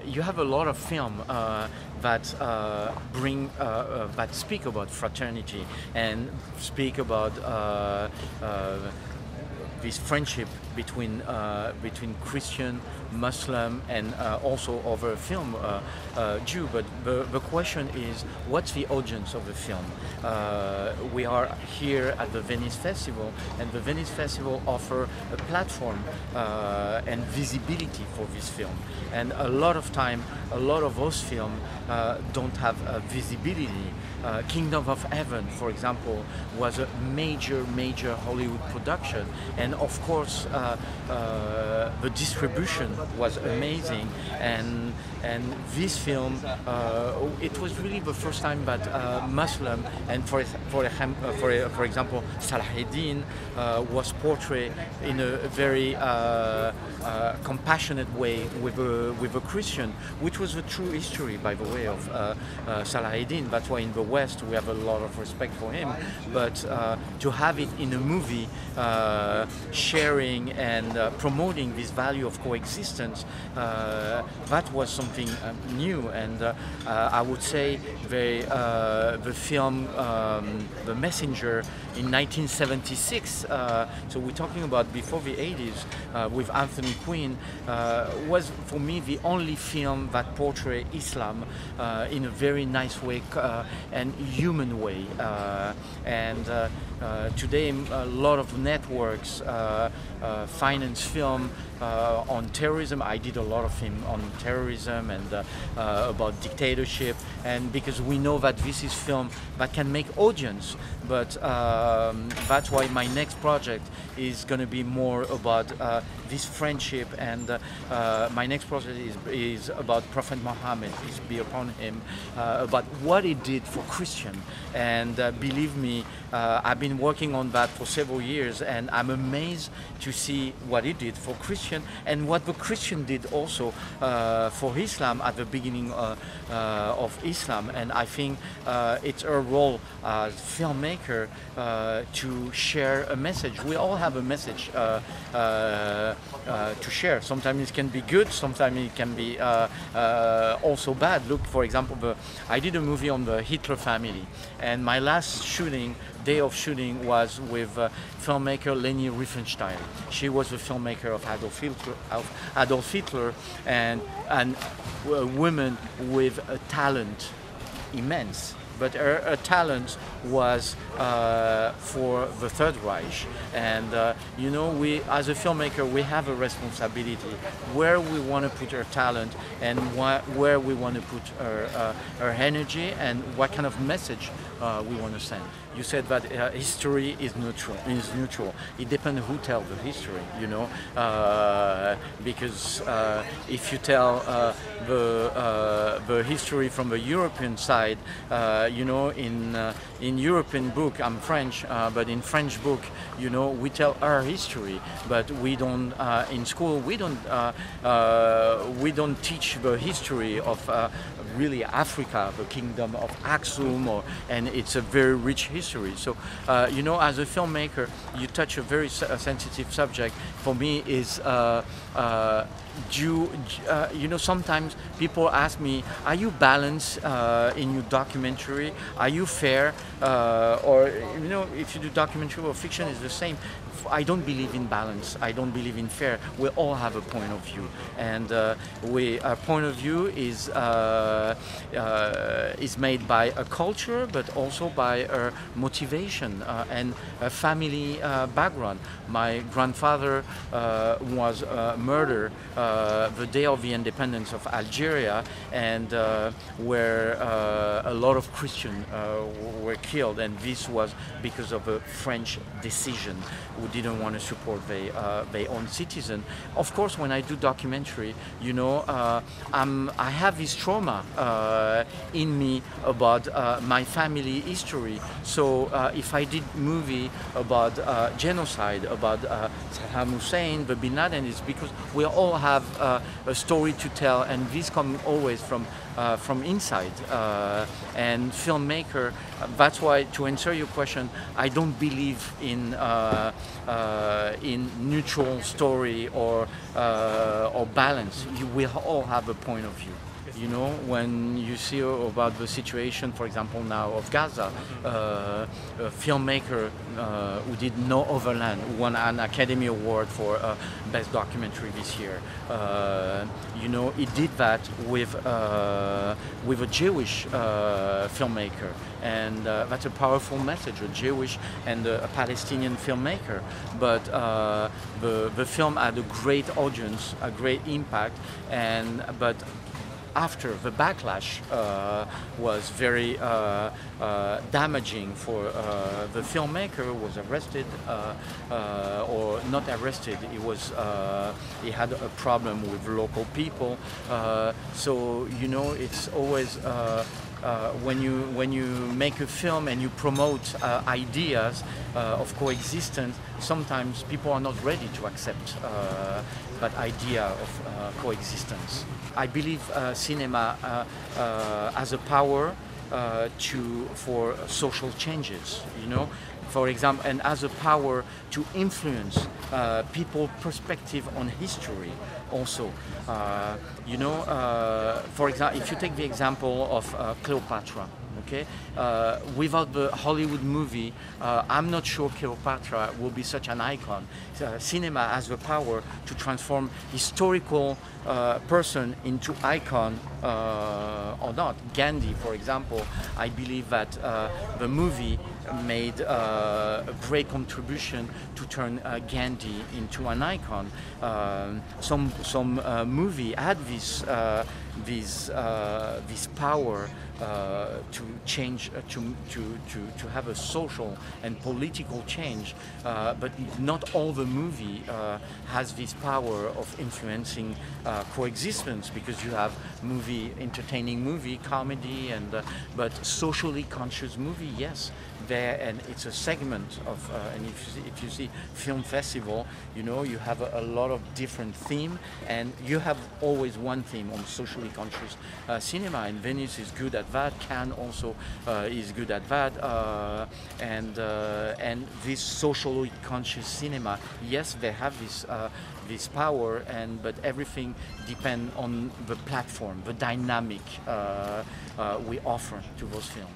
you have a lot of film that that speak about fraternity and speak about this friendship between Christian, Muslim, and also other film Jew. But the question is, what's the audience of the film? We are here at the Venice Festival, and the Venice Festival offer a platform and visibility for this film. And a lot of time, a lot of those films don't have visibility. Kingdom of Heaven, for example, was a major Hollywood production, and of course the distribution was amazing. And this film, it was really the first time that Muslim, and for example Salahuddin was portrayed in a very compassionate way with a Christian, which was the true history, by the way, of Salahuddin. That's why in the West we have a lot of respect for him. But to have it in a movie, sharing and promoting this value of coexistence, that was something new. And I would say the film The Messenger in 1976, so we're talking about before the 80s, with Anthony Quinn, was for me the only film that portrayed Islam in a very nice way and human way. Today a lot of networks finance film on terrorism. I did a lot of film on terrorism and about dictatorship, and because we know that this is film that can make audience. But that's why my next project is going to be more about this friendship, and my next project is about Prophet Muhammad, peace be upon him, about what he did for Christian. And believe me, I've been working on that for several years, and I'm amazed to see what he did for Christian and what the Christian did also for Islam at the beginning of Islam. And I think it's our role as filmmaker to share a message. We all have a message to share. Sometimes it can be good, sometimes it can be also bad. Look, for example, I did a movie on the Hitler family, and my last day of shooting was with filmmaker Leni Riefenstahl. She was the filmmaker of Adolf Hitler, and a woman with a talent immense. But her talent was for the Third Reich. And you know, we as a filmmaker, we have a responsibility where we want to put our talent and where we want to put our energy and what kind of message we want to send. You said that history is neutral. It depends who tells the history, you know, because if you tell the history from the European side, you know, in European book, I'm French, but in French book, you know, we tell our history, but we don't in school. We don't teach the history of really Africa, the kingdom of Aksum, and it's a very rich history. So, you know, as a filmmaker, you touch a very sensitive subject. For me, is you know, sometimes people ask me, are you balanced in your documentary? Are you fair? Or, you know, if you do documentary or fiction, it's the same. I don't believe in balance. I don't believe in fair. We all have a point of view, and our point of view is made by a culture, but also by our motivation and a family background. My grandfather was murdered the day of the independence of Algeria, and where a lot of Christians were killed, and this was because of a French decision who didn't want to support their own citizen. Of course, when I do documentary, you know, I have this trauma in me about my family study history. So if I did movie about genocide, about Saddam Hussein, the Bin Laden, it's because we all have a story to tell, and this comes always from inside. And filmmaker, that's why, to answer your question, I don't believe in neutral story or balance. We all have a point of view. You know, when you see about the situation, for example, now of Gaza, a filmmaker who did No Overland, who won an Academy Award for Best Documentary this year. You know, he did that with a Jewish filmmaker, and that's a powerful message, a Jewish and a Palestinian filmmaker. But the film had a great audience, a great impact, but after the backlash was very damaging for the filmmaker, who was arrested or not arrested. He had a problem with local people. So you know, it's always when you make a film and you promote ideas of coexistence, sometimes people are not ready to accept that idea of coexistence. I believe cinema has a power for social changes, you know. For example, and has a power to influence people's perspective on history also. You know, for example, if you take the example of Cleopatra, okay, without the Hollywood movie, I'm not sure Cleopatra will be such an icon. Cinema has the power to transform historical person into icon or not. Gandhi, for example, I believe that the movie made a great contribution to turn Gandhi into an icon. Some movie had this power to change, to have a social and political change, but not all the movie has this power of influencing coexistence, because you have entertaining movie, comedy, but socially conscious movie, yes, there, and it's a segment of, and if you see film festival, you know, you have a lot of different theme, and you have always one theme on socially conscious cinema, and Venice is good at that, Cannes also is good at that, and this socially conscious cinema, yes, they have this power, but everything depends on the platform, the dynamic we offer to those films.